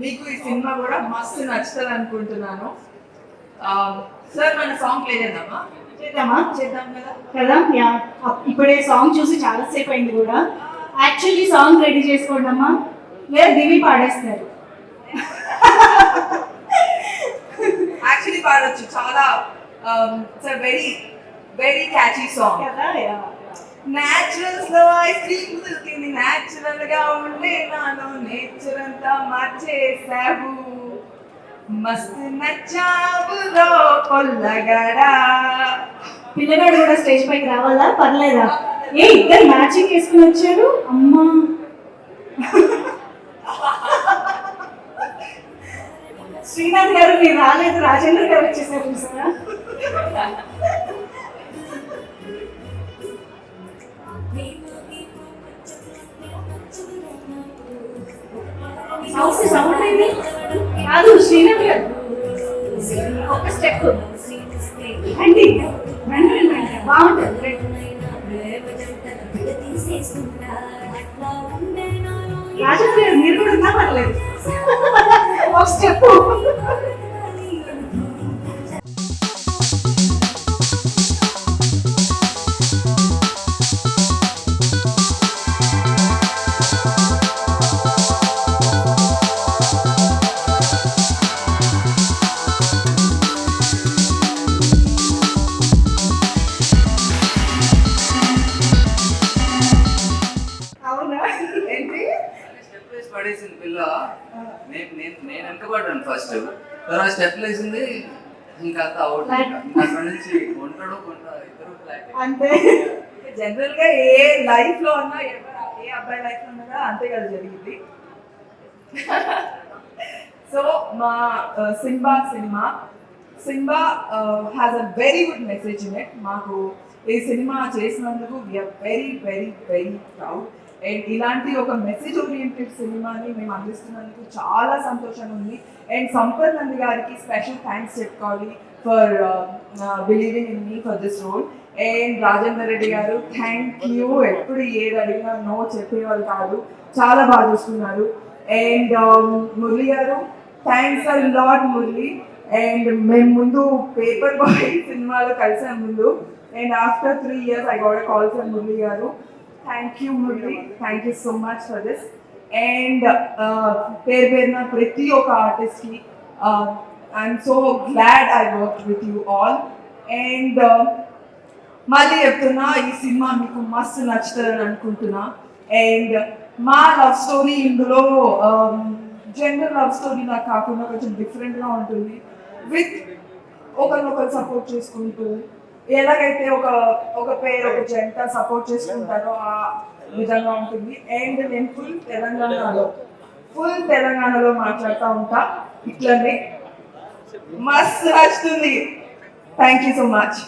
మీకు ఈ సినిమా కూడా మస్తు నచ్చుతుంది అనుకుంటున్నాను. సార్ మన సాంగ్ ప్లే చేద్దామా? చేద్దాం కదా. ఇప్పుడే సాంగ్ చూసి చాలాసేపు అయింది కూడా. యాక్చువల్లీ సాంగ్ రెడీ చేసుకోండి అమ్మా, లేదా దివి పాడేస్తారు. యాక్చువల్లీ పాడొచ్చు, చాలా వెరీ వెరీ క్యాచీ సాంగ్ కదా. న్యాచురల్స్ లో ఐస్ క్రీమ్ దొరికింది, న్యాచురల్ గా ఉండే నాలో నేచర్ అంతా మార్చేసావు, మస్తు నచ్చావులో కొల్లగడా. పిల్లగాడు కూడా స్టేజ్ పైకి రావాలా? పర్లేదా? ఇద్దరు మ్యాచింగ్ వేసుకుని వచ్చారు అమ్మా. శ్రీనాథ్ గారు మీరు రాలేదు, రాజేంద్ర గారు వచ్చేసారు చూసారా. సౌండ్ అయింది కాదు, శ్రీనాథ్ గారు ఒక స్టెప్ అండి, బాగుంటుంది. రాజేంద్ర గారు మీరు కూడా ఉన్నా పర్లేదు, ఒక స్టెప్. పడేసింది పిల్ల, నేను వెనకబడ్డాను ఫస్ట్, తర్వాత స్టెప్ వేసింది, ఇంకా అవుట్. అక్కడ నుంచి కొంటాడు ఇద్దరు అంతే. జనరల్ గా ఏ లైఫ్ లో ఉన్నా, ఏ అబ్బాయి లైఫ్ లో ఉన్నా అంతే కదా జరిగింది. సో మా Simba has a very good message in it. మాకు ఈ సినిమా చేసినందుకు we are very very very proud. And ఇలాంటి ఒక మెసేజ్ ఓరియంటెడ్ సినిమాని మేము అందిస్తున్నందుకు చాలా సంతోషంగా ఉంది. అండ్ సంపత్ నంది గారికి స్పెషల్ థ్యాంక్స్ చెప్పుకోవాలి for believing in me for this role. And Rajender Reddy గారు థ్యాంక్ యూ, ఎప్పుడు ఏది అడిగినా నో చెప్పేవాళ్ళు కాదు, చాలా బాగా చూస్తున్నారు. అండ్ మురళి గారు thanks a lot Murali. And మేము ముందు పేపర్ బాయ్ సినిమాలో కలిసాం ముందు, and after 3 years I got a call from Murali గారు. Thank you Murli, thank you so much for this. And పేరున ప్రతి ఒక్క ఆర్టిస్ట్ కి I'm so glad I worked with you all. And మళ్ళీ చెప్తున్నా, ఈ సినిమా మీకు మస్తు నచ్చుతుందని అనుకుంటున్నా. అండ్ మా లవ్ స్టోరీ ఇందులో జనరల్ లవ్ స్టోరీ నాకు కాకుండా కొంచెం డిఫరెంట్గా ఉంటుంది. విత్ ఒకరినొకరు సపోర్ట్ చేసుకుంటూ, ఎలాగైతే ఒక పేరు ఒక జంట సపోర్ట్ చేసుకుంటారో ఆ విధంగా ఉంటుంది. అండ్ నేను ఫుల్ తెలంగాణలో మాట్లాడుతూ ఉంటా, ఇట్లనే మస్తు నచ్చుతుంది. Thank you so much.